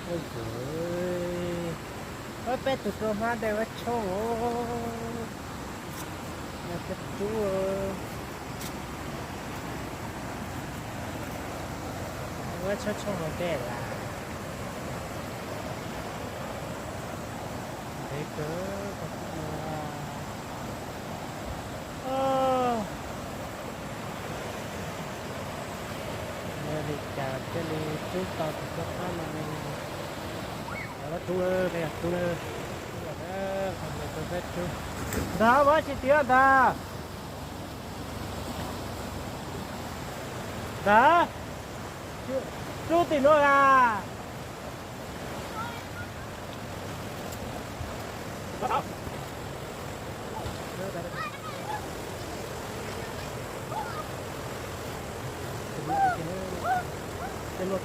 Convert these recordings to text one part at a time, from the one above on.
ôi trời ơi bé tụt rồi mà đây là chỗ nhà cái chúaว่าชอบชอบมาแก่ละเด็กก็กับตัวโอ้เมื่อเด็กจากจะเลยจุดต่อถึงก็ข้ามมาในแล้วตัวเลยตัวเลยทำอะไรตัวเบ็ดตัวดาว่าชิเตียดาดาchú tìm nó à tên luật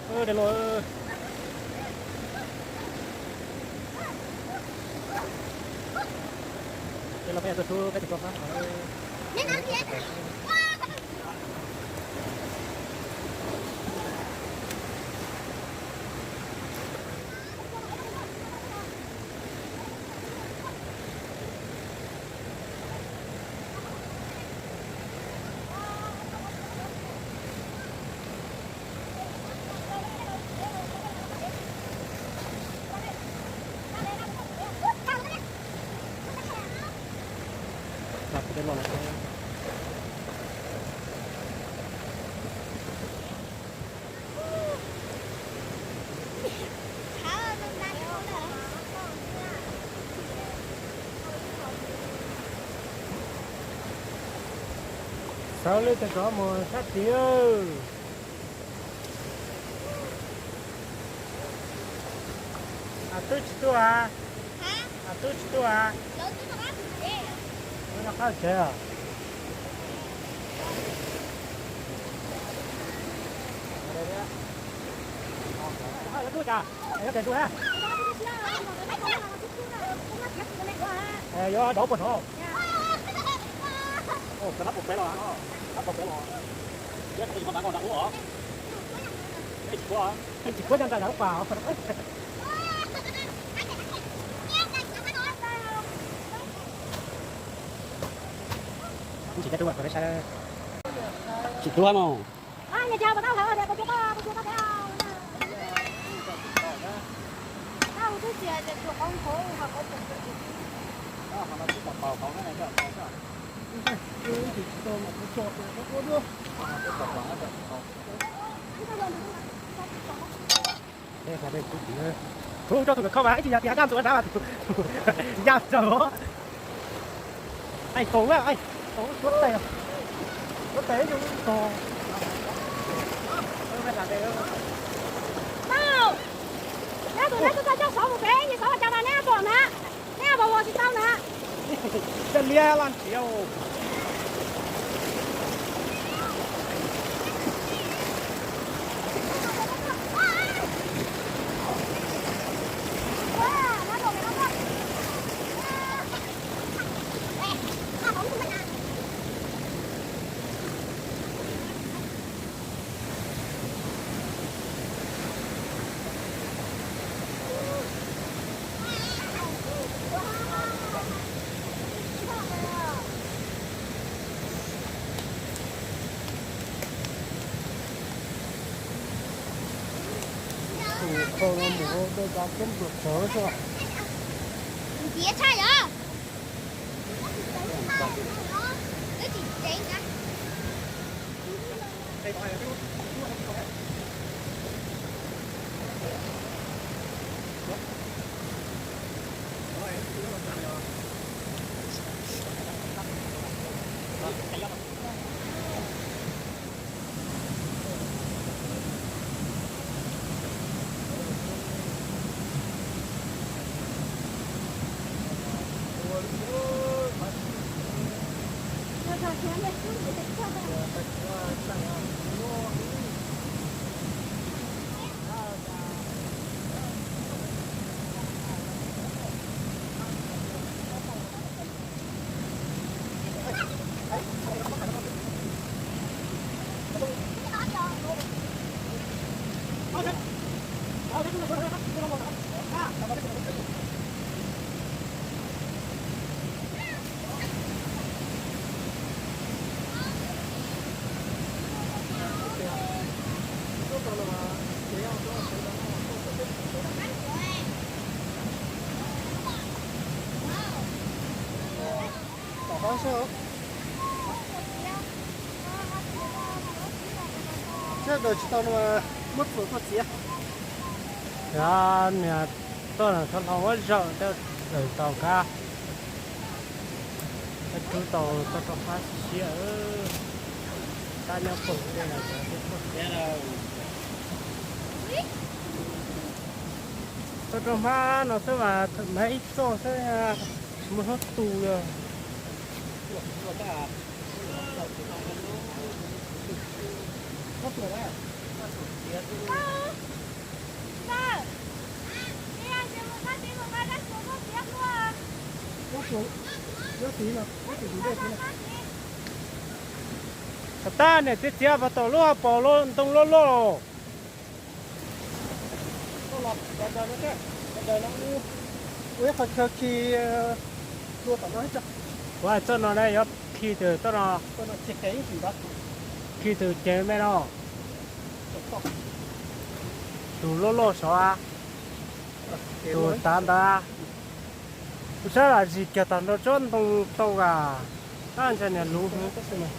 thế để rồi đây là bây giờ tôi cái gì con đó đặt cái lon này sau lên thì có một sát tiêu à tôi à tôi à nó khá chế à đây đấy nó à nó tiền tôi ha vô đổ bột hồ ô cái nắp bột bé rồi nắp bột bé rồi cái gì con đã còn đã uống hả cái chỉ có nhân tài đã vào chỉ cái đuôi của nó sao chỉ đuôi mà nhà chào bà tao hả đẹp cô tao tao cứ chia để cho con phố hoặc có một cái đó mà nó cứ bò có cái này nữa thì tôi mà cứ chọt nó có được đây là đây cũng không cho tụi nó không phải thì nhà tụi nó đã nhà chở anh tốn á anh tốn suốt tay à suốt tay chứ to tao nè tụi nó cứ cho sáu một bé như sáu cho bà nè bọn nè bà thì tao nè chân lia lan chiều cô nó mua tôi ra kiếm được số chưa别差人cái gì vậy cả Tỏ con sao? Chết rồi tao mà mất vừa có gì á? Dạ nè tôi là thằng không có sợ tôi đợi tàu ca cái chú tàu tôi phát xíu ta nhau phục đây là cái tôi trong phát nó sẽ là mấy số sẽ một hết tù rồi Mất rồi đấy. Mất rồi. Nhớ tí nào. Nhớ tí đây tí nào. ta này tiếp theo vào tàu lúa bỏ lúa tung lúa lúa Nó lọt đợt nó thế. Đợt nó uế phải chờ khi lúa tao nó hết chưa? và cho nó đây khi từ cho nó Tôi nó chết cái gì đó. khi từ chế mấy nó từ lúa lúa xóa từ tan ta sẽ là gì cái tan nó trốn tung tàu cả anh cho nên lúa hết cái gì này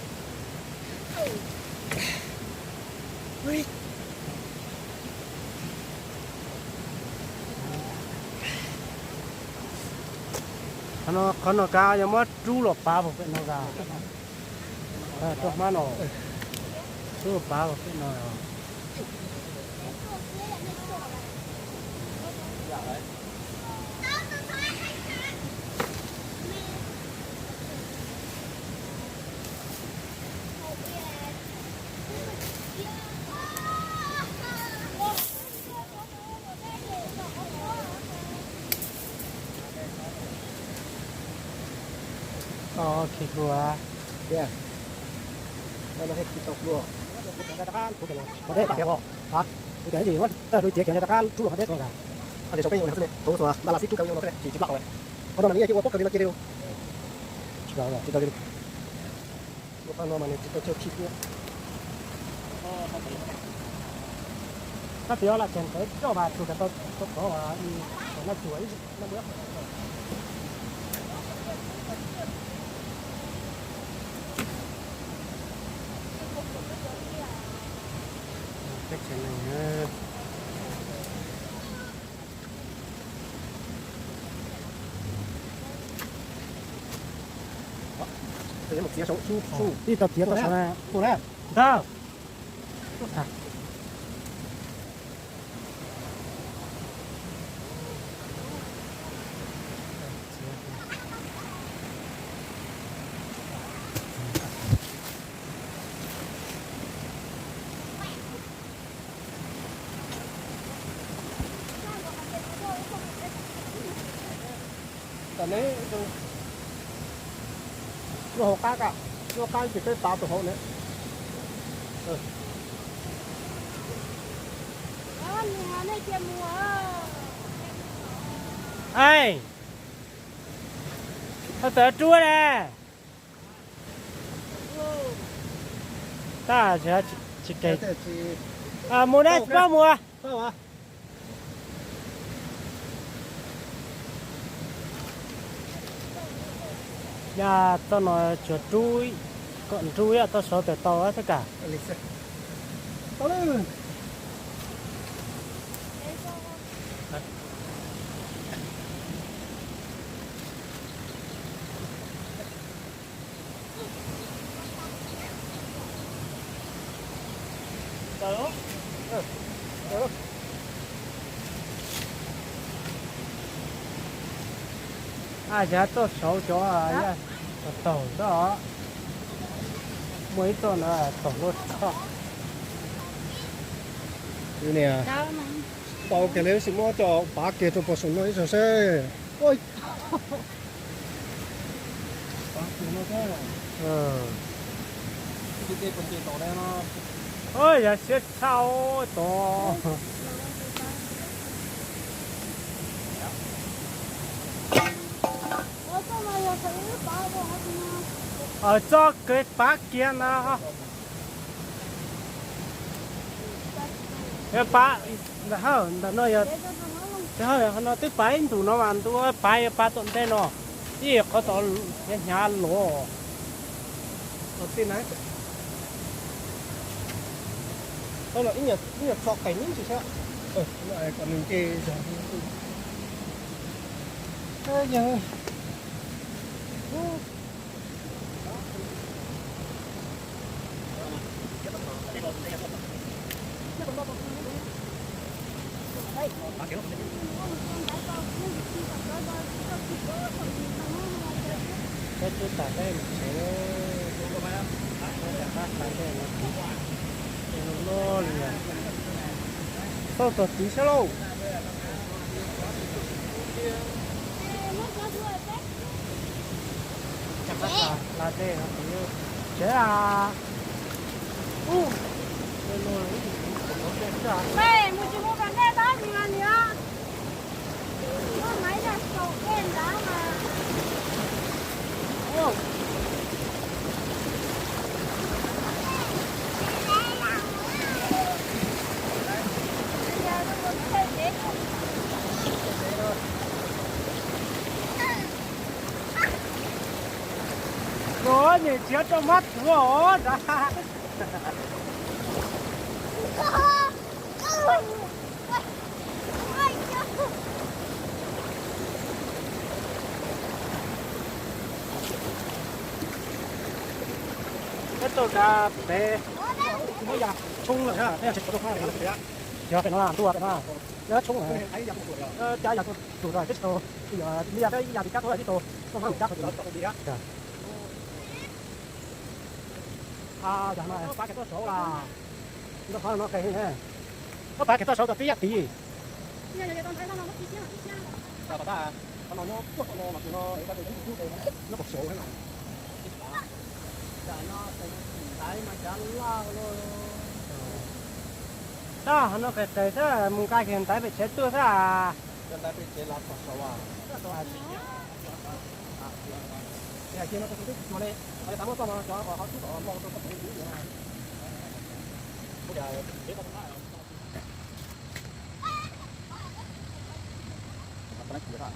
nó cá nhưng mà chú lộc ba một cái nó cá cho má nó chú lộc ba một cái nó khi qua Yeah. Nó hết cái tộc luôn. Có đấy bạn không? Hả? Cái gì mất? Đôi chia kiểu này ta can chú hết rồi cả. Anh để cho cái này thôi rồi, mà là xích chú cái nó chỉ chụp lọc rồi. Có đâu là nghĩ cái quốc cái nó kia đâu. Rồi rồi, chỉ tao đi. Nó nó mà này chỉ tao chơi chip nữa. nó biểu là chuyện tới cho bà chủ cái tôi có là nó chuối nó bước cái chuyện này Cái một xía sống su đi tập chiến là sao này su đấy. sao Còn đấy nó hồ cá cả. Nó cá chỉ tới 8 tổ hộ nữa. ai nó tới chúa nè ta chỉ cái à mua đấy bao mua Sao hả? nhà tao nói chuột chui còn chui á tao sợ tới tàu á tất cả Lịch sự. Tao lên. đó à giá tao xấu cho à tàu đó mấy tuần là tàu lốt đó Như nè. Bao cái lấy xin mua cho bà kia cho bớt xuống nói rồi xe. Ôi. Bà kia nó thế. Cái con kia tổ đây nó. ôi giờ sẽ sao to ở cho cái bác kia nó cái ba là hao là nó giờ thế hơi nó tới bảy tụ nó mà tụ bảy ba tuần thế nó đi có tụ cái nhà lỗ ở trên này đó là ít nhật sọ cảnh những gì sao lại còn mình kê rồi giờ cái chú tả đây sẽ nó liền tôi tổ tí sao đâu chắc là thế nó cũng như chế à Mẹ, một chú mua bán đây đó gì mà nhớ. Nó máy là sầu đen đó mà. Ồ. nó nhìn chiếu trong mắt của đã cái tôi đã bé bây giờ chung rồi ha bây giờ chỉ có hai rồi giờ phải nó làm tua phải nó nhớ chung rồi trái giờ tôi rồi cái tôi bây giờ cái giờ thì chắc thôi cái tôi không phải chắc rồi tôi đi á à giờ này phải cái tôi số là nó phải nó cái này nó phải cái tôi số là tí tí ta ta nó mặc dù nó một số thế này đó nó cái thế thế muốn cái hiện tại bị chết tôi thế à hiện tại bị chết là có số à cái kia nó có cái mà này mà tao có mà cho họ chút họ mong tôi có thể giữ được bây giờ để con lại nó chỉ là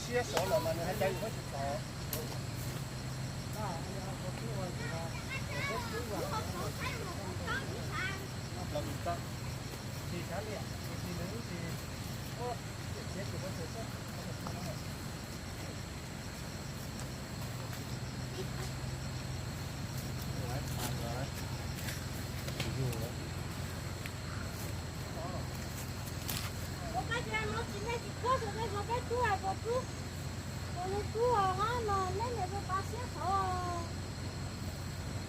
xía sổ là mình hay chơi với sổ là mình ta thì khá liền thì nếu thì có chết của nó sẽ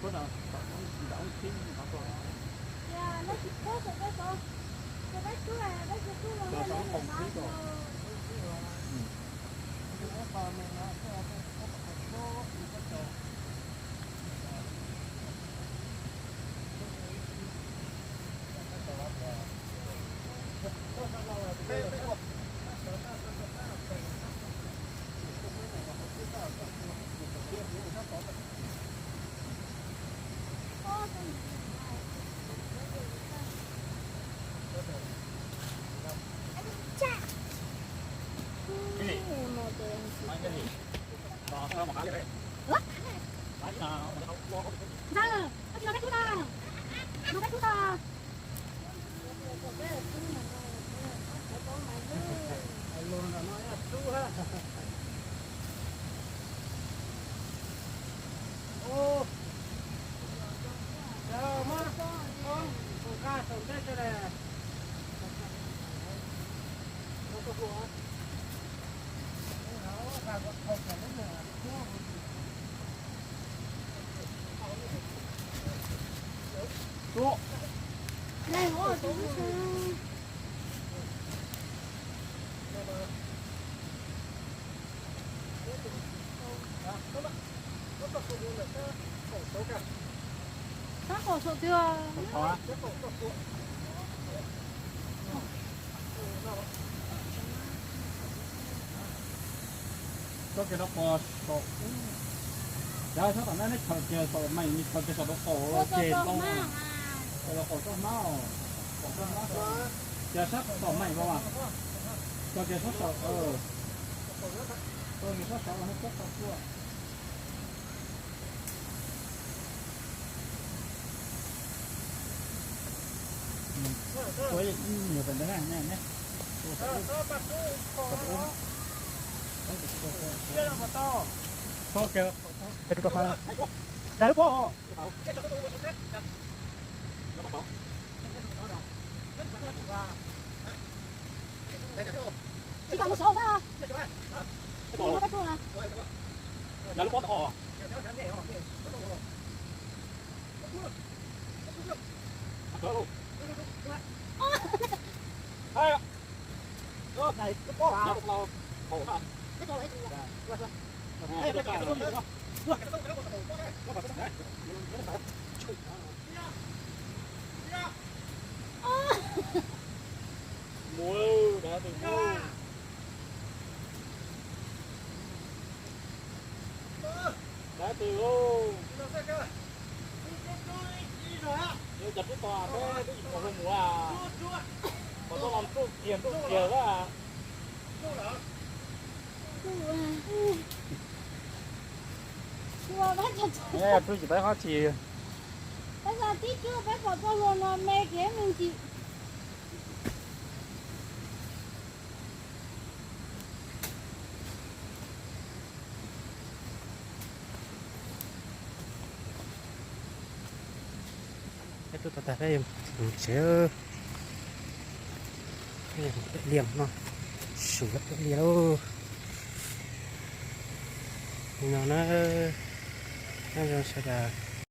có nào đã tin nó còn nó chỉ có cái số cái chú này cái chú nó sống không khí rồi cái gì? Cái gì? Bỏ sao mà khá vậy? này ngõ đúng không? Các cổ sổ chưa? có cái đó có sổ đó sao nó thợ kia sổ mày như thợ kia sổ đó khổ chê to sổ đó khổ to máu giờ sắp sổ mày vào à cho kia sổ tôi nghĩ sổ nó rất là chua tôi nhiều vấn đề này nhé ok Cái đó phải đấy po Chỉ còn một số thôi. Nó bắt à? là lúc đó này po à mua đã từ mua đã từ ô như chặt cái tòa cái gì mà không mua à mà tôi làm chút tiền đó à Chưa bắt chặt. nghe tôi chỉ thấy họ chỉ Bây giờ tí chưa bắt vào cho luôn nó mê ghế mình chị. cái tôi đặt đây sẽ liềm nó sủi lấp liềm đâu nó sẽ là